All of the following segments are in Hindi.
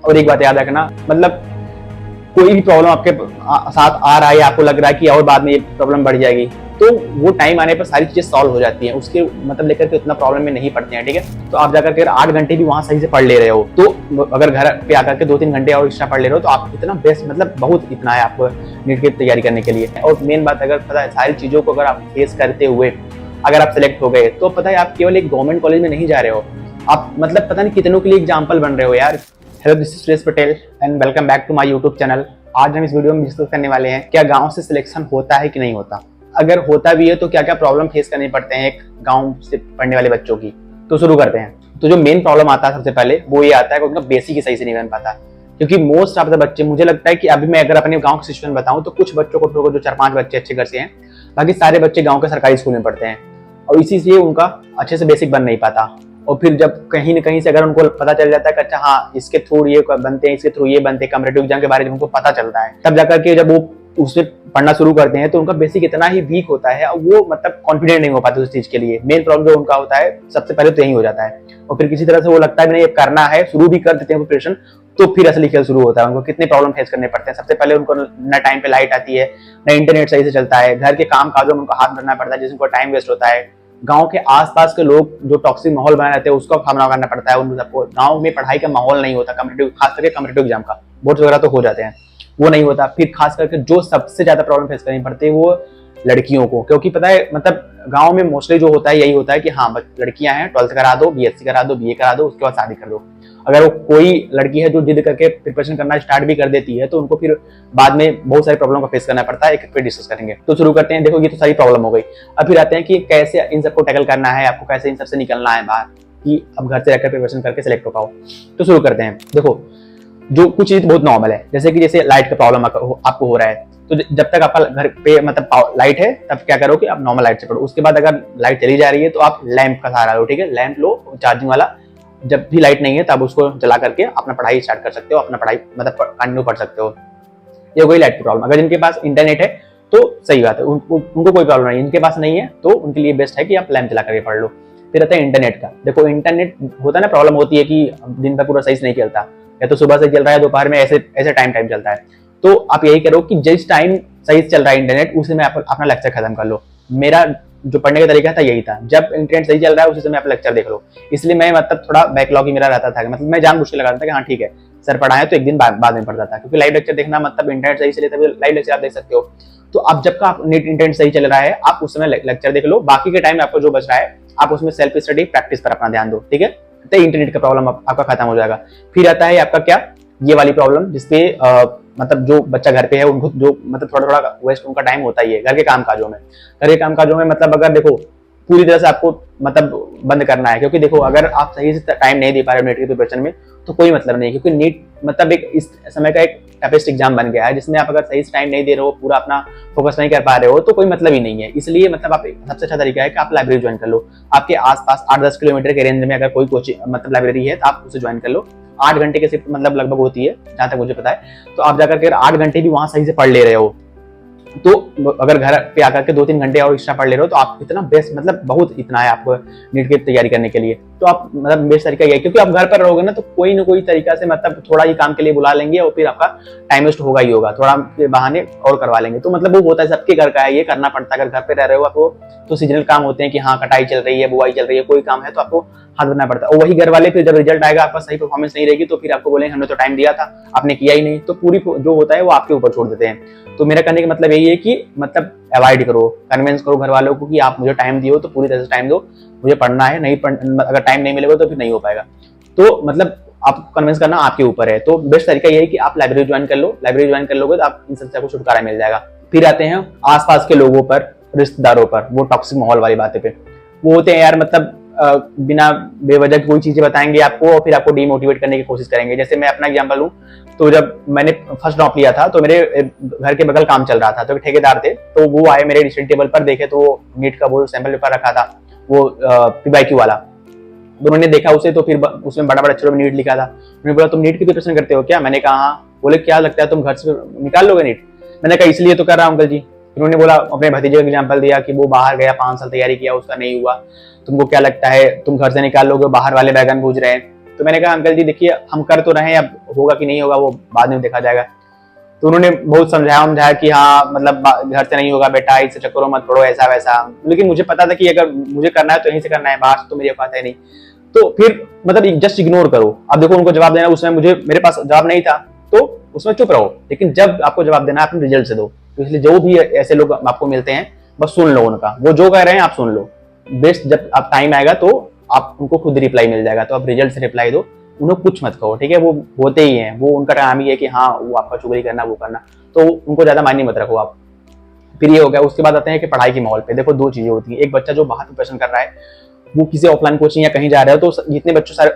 और एक बात याद रखना, मतलब कोई भी प्रॉब्लम आपके साथ आ रहा है, आपको लग रहा है कि और बाद में ये प्रॉब्लम बढ़ जाएगी, तो वो टाइम आने पर सारी चीजें सॉल्व हो जाती हैं, उसके मतलब लेकर के उतना प्रॉब्लम में नहीं पड़ते हैं। ठीक है, तो आप जाकर के 8 घंटे भी वहां सही से पढ़ ले रहे हो, तो अगर घर पे आकर के 2-3 घंटे और एक्स्ट्रा पढ़ ले रहे हो, तो आप इतना बेस्ट, मतलब बहुत इतना है आपको नीट की तैयारी करने के लिए। और मेन बात, अगर पता है सारी चीजों को अगर आप फेस करते हुए अगर आप सिलेक्ट हो गए, तो पता है आप केवल एक गवर्नमेंट कॉलेज में नहीं जा रहे हो, आप मतलब पता नहीं कितनों के लिए एग्जाम्पल बन रहे हो यार। Hello, this is Suresh Patel and welcome back to my YouTube channel. आज हम इस वीडियो में डिस्कस करने वाले हैं, क्या गांव से सिलेक्शन होता है कि नहीं होता, अगर होता भी है तो क्या क्या प्रॉब्लम फेस करनी पड़ते हैं एक गांव से पढ़ने वाले बच्चों की। तो शुरू करते हैं। तो जो मेन प्रॉब्लम आता है सबसे पहले वो ये आता है कि उनका बेसिक ही सही से नहीं बन पाता, क्योंकि मोस्ट ऑफ द बच्चे, मुझे लगता है कि अभी मैं अगर अपने गांव की सिचुएशन बताऊं तो कुछ बच्चों को जो 4-5 बच्चे अच्छे घर से हैं, बाकी सारे बच्चे गांव के सरकारी स्कूल में पढ़ते हैं, और इसी से उनका अच्छे से बेसिक बन नहीं पाता। और फिर जब कहीं न कहीं से अगर उनको पता चल जाता है कि अच्छा हाँ इसके थ्रू ये बनते हैं, इसके थ्रू ये बनते हैं, कॉम्पिटिटिव एग्जाम के बारे में उनको पता चलता है, तब जाकर के जब वो उसमें पढ़ना शुरू करते हैं तो उनका बेसिक इतना ही वीक होता है, वो मतलब कॉन्फिडेंट नहीं हो पाते उस चीज के लिए। मेन प्रॉब्लम जो उनका होता है सबसे पहले तो यही हो जाता है, और फिर किसी तरह से वो लगता है नहीं करना है, शुरू भी कर देते हैं प्रिपरेशन, तो फिर असली खेल शुरू होता है। उनको कितने प्रॉब्लम फेस करने पड़ते हैं। सबसे पहले उनको न टाइम पे लाइट आती है, न इंटरनेट सही से चलता है, घर के काम काजों में उनको हाथ धरना पड़ता है जिसको टाइम वेस्ट होता है, गांव के आसपास के लोग जो टॉक्सिक माहौल बना रहते हैं उसका सामना करना पड़ता है उनको। सबको गांव में पढ़ाई का माहौल नहीं होता, कॉम्पिटिटिव, खास करके कॉम्पिटिटिव एग्जाम का, बोर्ड्स वगैरह तो हो जाते हैं, वो नहीं होता। फिर खास करके जो सबसे ज्यादा प्रॉब्लम फेस करनी पड़ती है वो लड़कियों को, क्योंकि पता है मतलब गांव में मोस्टली जो होता है यही होता है कि हाँ लड़कियां हैं, 12th करा दो, बीएससी करा दो, बीए करा दो, उसके बाद शादी कर दो। अगर वो कोई लड़की है जो जिद करके प्रिपरेशन करना स्टार्ट भी कर देती है तो उनको फिर बाद में बहुत सारी प्रॉब्लम का फेस करना पड़ता है। एक पे डिस्कस करेंगे, तो शुरू करते हैं। देखो ये तो सारी प्रॉब्लम हो गई, अब फिर आते हैं कि कैसे इन सबको टैकल करना है, आपको कैसे इन सबसे निकलना है बाहर, कि अब घर से रहकर प्रिपरेशन करके सिलेक्ट हो पाओ। तो शुरू करते हैं। देखो जो कुछ चीज बहुत नॉर्मल है, जैसे लाइट का प्रॉब्लम आपको हो रहा है, तो जब तक आपका घर पे मतलब लाइट है तब क्या करो कि आप नॉर्मल लाइट से पढ़ो। उसके बाद अगर लाइट चली जा रही है तो आप लैंप का सहारा लो, ठीक है, लैंप लो चार्जिंग वाला। जब भी लाइट नहीं है तब उसको जला करके अपना पढ़ाई स्टार्ट कर सकते हो, अपना पढ़ाई मतलब कंटिन्यू पढ़ सकते हो। ये हो गई लाइट की प्रॉब्लम। अगर जिनके पास इंटरनेट है तो सही बात है, उनको कोई प्रॉब्लम नहीं। इनके पास नहीं है तो उनके लिए बेस्ट है कि आप लैंप जला करके पढ़ लो। फिर आता है इंटरनेट का। देखो इंटरनेट होता है ना, प्रॉब्लम होती है कि दिन भर पूरा सही से नहीं चलता, या तो सुबह से चल रहा है, दोपहर में ऐसे टाइम चलता है। तो आप यही करो कि जिस टाइम सही से चल रहा है इंटरनेट उसी में आप अपना लेक्चर खत्म कर लो। मेरा जो पढ़ने का तरीका था यही था, जब इंटरनेट सही चल रहा है उसी समय आप लेक्चर देख लो। इसलिए मैं मतलब थोड़ा बैकलॉग ही मेरा रहता था, मतलब मैं जानबूझ के लगाता था कि हाँ ठीक है सर पढ़ाए तो एक दिन बाद में पढ़ता था, क्योंकि लाइव लेक्चर देखना मतलब इंटरनेट सही चले तभी लाइव लेक्चर आप देख सकते हो। तो अब जब का नेट इंटरनेट सही चल रहा है आप उस समय लेक्चर देख लो, बाकी के टाइम आपको जो बच रहा है आप उसमें सेल्फ स्टडी प्रैक्टिस पर अपना ध्यान दो, ठीक है। तो इंटरनेट का प्रॉब्लम आपका खत्म हो जाएगा। फिर आता है आपका क्या, ये वाली प्रॉब्लम जिसपे मतलब जो बच्चा घर पे है उनको जो मतलब थोड़ा वेस्ट उनका टाइम होता ही है घर के काम काजों में। घर के काम काजों में मतलब अगर देखो पूरी तरह से आपको मतलब बंद करना है, क्योंकि देखो अगर आप सही से टाइम नहीं दे पा रहे हो नेट की प्रिपरेशन में तो कोई मतलब नहीं, क्योंकि नीट मतलब एक इस समय का एक टफेस्ट एग्जाम बन गया है जिसमें आप अगर सही से टाइम नहीं दे रहे हो, पूरा अपना फोकस नहीं कर पा रहे हो तो कोई मतलब ही नहीं है। इसलिए मतलब आप सबसे अच्छा तरीका है कि आप लाइब्रेरी ज्वाइन कर लो। आपके आसपास 8-10 किलोमीटर के रेंज में अगर कोई कोचिंग मतलब लाइब्रेरी है तो आप उसे ज्वाइन कर लो। 8 घंटे की शिफ्ट मतलब लगभग होती है जहां तक मुझे पता है, तो आप जाकर के 8 घंटे भी वहां सही से पढ़ ले रहे हो, तो अगर घर पे आकर के 2-3 घंटे और एक्स्ट्रा पढ़ ले रहे हो तो आप इतना बेस्ट, मतलब बहुत इतना है आपको नीट की तैयारी करने के लिए। तो आप मतलब बेस्ट तरीका यही, क्योंकि आप घर पर रहोगे ना तो कोई ना कोई तरीका से मतलब थोड़ा ही काम के लिए बुला लेंगे और फिर आपका टाइम वेस्ट होगा ही होगा, थोड़ा के बहाने और करवा लेंगे। तो मतलब वो होता है सबके घर का है, ये करना पड़ता है। अगर घर पे रह रहे हो आपको तो सीजनल काम होते हैं कि हाँ कटाई चल रही है, बुआई चल रही है, कोई काम है तो आपको हाथ धरना पड़ता है। और वही घर वाले फिर जब रिजल्ट आएगा आपका सही परफॉर्मेंस नहीं रहेगी तो फिर आपको बोलेंगे हमने तो टाइम दिया था, आपने किया ही नहीं, तो पूरी जो होता है वो आपके ऊपर छोड़ देते हैं। तो मेरा कहने का मतलब यही है कि मतलब अवॉइड करो, कन्विंस करो घर वालों को कि आप मुझे टाइम दियो तो पूरी तरह से टाइम दो, मुझे पढ़ना है, नहीं अगर टाइम नहीं मिलेगा तो फिर नहीं हो पाएगा। तो मतलब आप कन्विंस करना आपके ऊपर है। तो बेस्ट तरीका यही है कि आप लाइब्रेरी ज्वाइन कर लो। लाइब्रेरी ज्वाइन कर लोगे तो आप इन सबसे आपको छुटकारा मिल जाएगा। फिर आते हैं आसपास के लोगों पर, रिश्तेदारों पर, वो टॉक्सिक माहौल वाली बातें पे। वो होते हैं यार मतलब बिना बेवजह कोई चीजें बताएंगे आपको और फिर आपको डीमोटिवेट करने की कोशिश करेंगे। जैसे मैं अपना एग्जांपल लूं तो जब मैंने फर्स्ट ड्रॉप लिया था तो मेरे घर के बगल काम चल रहा था, तो ठेकेदार थे, तो वो आए मेरे रिसेंट टेबल पर, देखे तो वो नीट का वो सैंपल पेपर रखा था, वो पीवाईक्यू वाला। तो उन्होंने देखा उसे, तो फिर उसमें बड़ा अक्षरों में नीट लिखा था। उन्होंने बोला तुम नीट की प्रिपरेशन करते हो क्या? मैंने कहा हाँ। बोले क्या लगता है तुम घर से निकाल लोगे नीट? मैंने कहा इसलिए तो कर रहा हूँ अंकल जी। उन्होंने बोला अपने भतीजे का एग्जाम्पल दिया कि वो बाहर गया, 5 साल तैयारी किया, उसका नहीं हुआ, तुमको क्या लगता है तुम घर से निकाल लोगे? बाहर वाले बैगन भूज रहे हैं। तो मैंने कहा अंकल जी देखिए हम कर तो रहे हैं, अब होगा कि नहीं होगा वो बाद में देखा जाएगा। तो उन्होंने बहुत समझाया कि हाँ मतलब घर से नहीं होगा बेटा, इससे चक्करों मत पड़ो ऐसा वैसा। लेकिन मुझे पता था कि अगर मुझे करना है तो यहीं से करना है, बाहर से तो मेरी औकात है नहीं। तो फिर मतलब जस्ट इग्नोर करो। अब देखो उनको जवाब देना, उसमें मेरे पास जवाब नहीं था तो उसमें चुप रहो, लेकिन जब आपको जवाब देना है अपने रिजल्ट से दो। तो इसलिए जो भी ऐसे लोग आपको मिलते हैं बस सुन लो उनका, वो जो कह रहे हैं आप सुन लो। बेस्ट जब आप टाइम आएगा तो आप उनको खुद रिप्लाई मिल जाएगा, तो आप रिजल्ट से रिप्लाई दो, उन्हें कुछ मत कहो, ठीक है। वो होते ही हैं, वो उनका काम ही है कि हाँ वो आपका चुगली करना वो करना, तो उनको ज्यादा मायने मत रखो आप। फिर ये हो गया। उसके बाद आते हैं कि पढ़ाई के माहौल पे। देखो दो चीजें होती है, एक बच्चा जो बाहर प्रिपरेशन कर रहा है, वो किसी ऑफलाइन कोचिंग या कहीं जा रहा है, तो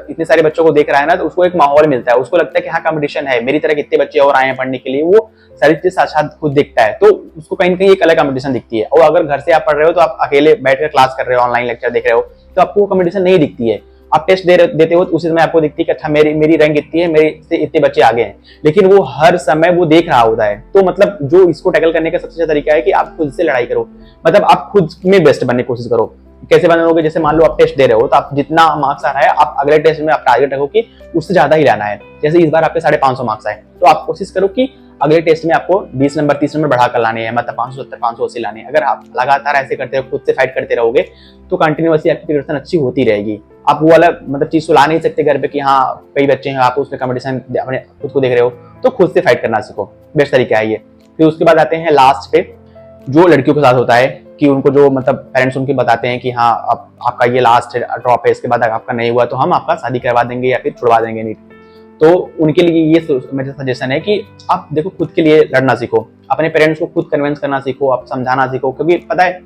इतने सारे बच्चों को देख रहा है ना, तो उसको एक माहौल मिलता है, उसको लगता है कि हाँ कंपटीशन है, मेरी तरह कितने बच्चे और आए हैं पढ़ने के लिए, वो सारी चीजें साथ साथ खुद देखता है, तो उसको कहीं ना कहीं एक अलग कंपटीशन दिखती है। और अगर घर से आप पढ़ रहे हो तो आप अकेले बैठकर क्लास कर रहे हो, ऑनलाइन लेक्चर देख रहे हो, तो आपको कंपटीशन नहीं दिखती है। आप टेस्ट देते हो तो उसी समय आपको दिखती है कि अच्छा मेरी रैंक इतनी है, मेरे से इतने बच्चे आगे हैं, लेकिन वो हर समय वो देख रहा होता है। तो मतलब जो इसको टैकल करने का सबसे अच्छा तरीका है कि आप खुद से लड़ाई करो, मतलब आप खुद में बेस्ट बनने की कोशिश करो। कैसे बनोगे? जैसे मान लो आप टेस्ट दे रहे हो तो आप जितना मार्क्स आ रहा है आप अगले टेस्ट में आप टारगेट रखो कि उससे ज्यादा ही लाना है। जैसे इस बार आपके 550 मार्क्स आए तो आप कोशिश करो कि अगले टेस्ट में आपको 20 नंबर 30 नंबर बढ़ाकर लाने हैं, मतलब 570 580 लाने हैं। अगर आप लगातार ऐसे करते रहो, खुद से फाइट करते रहोगे तो कंटिन्यूअसली आपकी प्रिपरेशन अच्छी होती रहेगी। आप वो वाला मतलब चीज तो ला नहीं सकते घर पे कि हाँ कई बच्चे हैं, आप उसमें कंपटीशन अपने खुद को देख रहे हो, तो खुद से फाइट करना सीखो, बेस्ट तरीका है ये। फिर उसके बाद आते हैं लास्ट पे, जो लड़कियों के साथ होता है कि उनको जो मतलब पेरेंट्स उनके बताते हैं कि हाँ अब आपका ये लास्ट ड्रॉप है, इसके बाद आपका नहीं हुआ तो हम आपका शादी करवा देंगे या फिर छुड़वा देंगे नीट। तो उनके लिए ये मेरा सजेशन है कि आप देखो खुद के लिए लड़ना सीखो, अपने पेरेंट्स को खुद कन्विंस करना सीखो, आप समझाना सीखो। क्योंकि पता है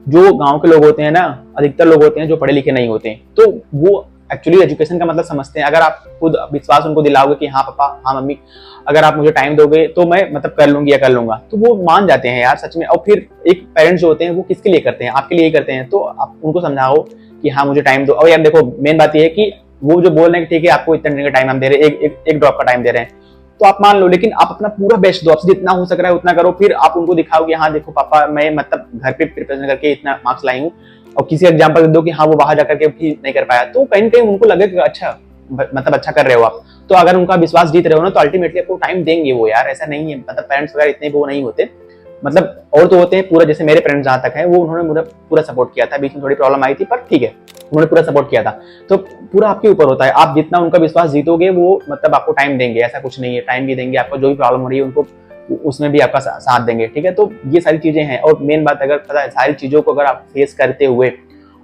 जो गांव के लोग होते हैं ना, अधिकतर लोग होते हैं जो पढ़े लिखे नहीं होते हैं, तो वो एक्चुअली एजुकेशन का मतलब समझते हैं। अगर आप खुद विश्वास उनको दिलाओगे कि हाँ पापा हाँ मम्मी अगर आप मुझे टाइम दोगे तो मैं मतलब कर लूंगी या कर लूंगा, तो वो मान जाते हैं यार सच में। और फिर एक पेरेंट्स जो होते हैं वो किसके लिए करते हैं? आपके लिए ही करते हैं। तो आप उनको समझाओ कि हाँ मुझे टाइम दो। और यार देखो मेन बात यह है कि वो जो बोल रहे हैं ठीक है आपको इतने दिन का टाइम हम दे रहे हैं, एक ड्रॉप का टाइम दे रहे हैं, तो आप मान लो, लेकिन आप अपना पूरा बेस्ट दो, आपसे जितना हो सक रहा है उतना करो। फिर आप उनको दिखाओ कि हाँ देखो पापा मैं मतलब घर पे प्रिपरेशन करके इतना मार्क्स लाई हूँ, और किसी एग्जाम्पल दो कि हाँ वो बाहर जाकर के भी नहीं कर पाया, तो कहीं ना कहीं उनको लगेगा अच्छा मतलब अच्छा कर रहे हो आप। तो अगर उनका विश्वास जीत रहे हो ना तो अल्टीमेटली आपको टाइम देंगे वो यार। ऐसा नहीं है मतलब पेरेंट्स वगैरह इतने वो नहीं होते, मतलब और तो होते हैं पूरा। जैसे मेरे पेरेंट्स जहाँ तक है वो उन्होंने मुझे पूरा सपोर्ट किया था, बीच में थोड़ी प्रॉब्लम आई थी पर ठीक है उन्होंने पूरा सपोर्ट किया था। तो पूरा आपके ऊपर होता है, आप जितना उनका विश्वास जीतोगे वो मतलब आपको टाइम देंगे, ऐसा कुछ नहीं है, टाइम भी देंगे आपको, जो भी प्रॉब्लम हो रही है उनको उसमें भी आपका साथ देंगे, ठीक है। तो ये सारी चीजें हैं। और मेन बात अगर पता है सारी चीजों को अगर आप फेस करते हुए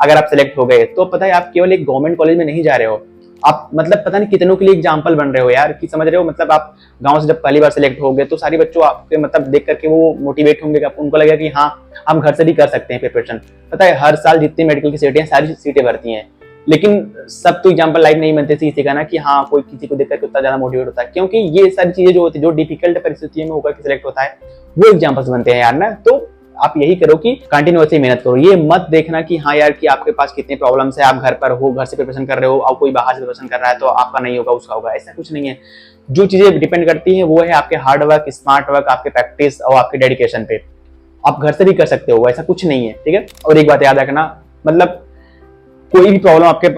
अगर आप सिलेक्ट हो गए तो पता है आप केवल एक गवर्नमेंट कॉलेज में नहीं जा रहे हो, आप मतलब पता नहीं कितनों के लिए एग्जाम्पल बन रहे हो यार, कि समझ रहे हो। मतलब आप गांव से जब पहली बार सिलेक्ट हो गए तो सारे बच्चों आपके मतलब देख करके वो मोटिवेट होंगे, उनको लगेगा कि हाँ हम घर से भी कर सकते हैं प्रिपरेशन। पता है हर साल जितनी मेडिकल की सीटें हैं सारी सीटें भरती हैं, लेकिन सब तो एग्जाम्पल लाइक नहीं बनते इसी का ना कि हाँ कोई किसी को देखकर उतना ज्यादा मोटिवेट होता है। क्योंकि ये सारी चीजें जो होती है जो डिफिकल्ट परिस्थितियों में होकर सिलेक्ट होता है वो एग्जाम्पल्स बनते हैं यार ना। तो आप यही करो कि कंटिन्यूअसली मेहनत करो, ये मत देखना कि हाँ यार कि आपके पास कितने प्रॉब्लम्स है, आप घर पर हो घर से प्रिपरेशन कर रहे हो और कोई बाहर से प्रिपरेशन कर रहा है तो आपका नहीं होगा उसका होगा, ऐसा कुछ नहीं है। जो चीजें डिपेंड करती हैं वो है आपके हार्ड वर्क, स्मार्ट वर्क, आपके प्रैक्टिस और आपके डेडिकेशन पे। आप घर से भी कर सकते हो, ऐसा कुछ नहीं है, ठीक है। और एक बात याद रखना, मतलब कोई भी प्रॉब्लम आपके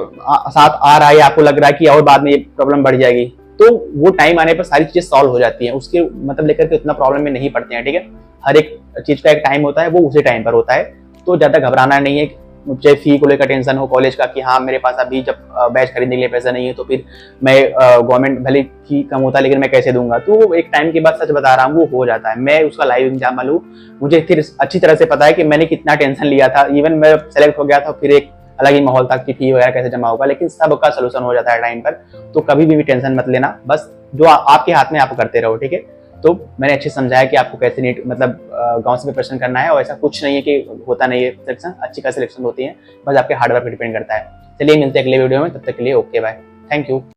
साथ आ रहा है, आपको लग रहा है कि और बाद में ये प्रॉब्लम बढ़ जाएगी, तो वो टाइम आने पर सारी चीजें सॉल्व हो जाती हैं, उसके मतलब लेकर के उतना प्रॉब्लम में नहीं पड़ते हैं, ठीक है। हर एक चीज का एक टाइम होता है, वो उसी टाइम पर होता है, तो ज्यादा घबराना नहीं है। मुझे फी को लेकर टेंशन हो कॉलेज का कि हाँ मेरे पास अभी जब बैच खरीदने के लिए पैसा नहीं है तो फिर मैं गवर्नमेंट भले फी कम होता है लेकिन मैं कैसे दूंगा, तो वो एक टाइम के बाद सच बता रहा हूँ वो हो जाता है। मैं उसका लाइव एग्जाम्पल हूँ, मुझे फिर अच्छी तरह से पता है कि मैंने कितना टेंशन लिया था। इवन मैं सेलेक्ट हो गया था फिर एक अलग ही माहौल था कि फी वगैरह कैसे जमा होगा, लेकिन सबका सोल्यूशन हो जाता है टाइम पर। तो कभी भी टेंशन मत लेना, बस जो आपके हाथ में आप करते रहो, ठीक है। तो मैंने अच्छे समझाया कि आपको कैसे नीट मतलब गांव से प्रिपरेशन करना है, और ऐसा कुछ नहीं है कि होता नहीं है सिलेक्शन, अच्छी खासी सिलेक्शन होती है, बस आपके हार्डवर्क पर डिपेंड करता है। चलिए मिलते हैं अगले वीडियो में, तब तक के लिए ओके बाय, थैंक यू।